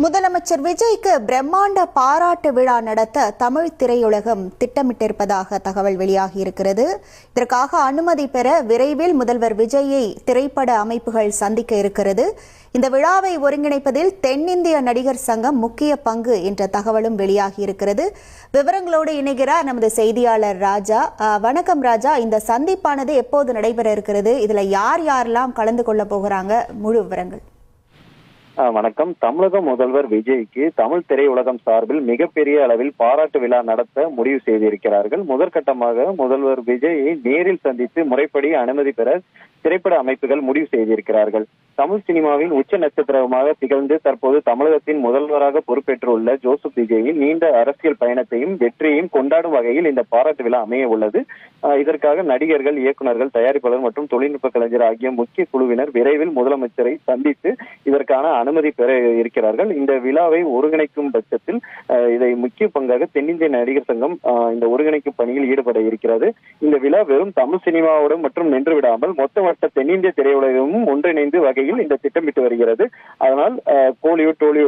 முதலமைச்சர் விஜய்க்கு பிரம்மாண்ட பாராட்டு விழா நடத்த தமிழ் திரையுலகம் திட்டமிட்டிருப்பதாக தகவல் வெளியாகியிருக்கிறது. இதற்காக அனுமதி பெற விரைவில் முதல்வர் விஜயை திரைப்பட அமைப்புகள் சந்திக்க இருக்கிறது. இந்த விழாவை ஒருங்கிணைப்பதில் தென்னிந்திய நடிகர் சங்கம் முக்கிய பங்கு என்ற தகவலும் வெளியாகியிருக்கிறது. விவரங்களோடு இணைகிறார் நமது செய்தியாளர் ராஜா. வணக்கம் ராஜா. இந்த சந்திப்பானது எப்போது நடைபெற இருக்கிறது? இதுல யார் யாரெல்லாம் கலந்து கொள்ள போகிறாங்க? முழு விவரங்கள். வணக்கம். தமிழக முதல்வர் விஜய்க்கு தமிழ் திரையுலகம் சார்பில் மிகப்பெரிய அளவில் பாராட்டு விழா நடத்த முடிவு செய்திருக்கிறார்கள். முதற்கட்டமாக முதல்வர் விஜயை நேரில் சந்தித்து முறைப்படி அனுமதி பெற திரைப்பட அமைப்புகள் முடிவு செய்திருக்கிறார்கள். தமிழ் சினிமாவின் உச்ச நட்சத்திரமாக திகழ்ந்து தற்போது தமிழகத்தின் முதல்வராக பொறுப்பேற்றுள்ள ஜோசப் விஜயின் நீண்ட அரசியல் பயணத்தையும் வெற்றியையும் கொண்டாடும் வகையில் இந்த பாராட்டு விழா அமைய உள்ளது. இதற்காக நடிகர்கள், இயக்குநர்கள், தயாரிப்பாளர் மற்றும் தொழில்நுட்ப கலைஞர் ஆகிய முக்கிய குழுவினர் விரைவில் முதலமைச்சரை சந்தித்து இதற்கான அனுமதி பெற இருக்கிறார்கள். இந்த விழாவை ஒருங்கிணைக்கும் பட்சத்தில் இதை முக்கிய பங்காக தென்னிந்திய நடிகர் சங்கம் இந்த ஒருங்கிணைக்கும் பணியில் ஈடுபட இருக்கிறது. இந்த விழா வெறும் தமிழ் சினிமாவோடு மற்றும் நின்று விடாமல் மொத்தமற்ற தென்னிந்திய திரையுலகமும் ஒன்றிணைந்து வகையில் இந்த திட்டமிட்டு வருகிறது. அதனால் கோலிவுட், டோலிவுட்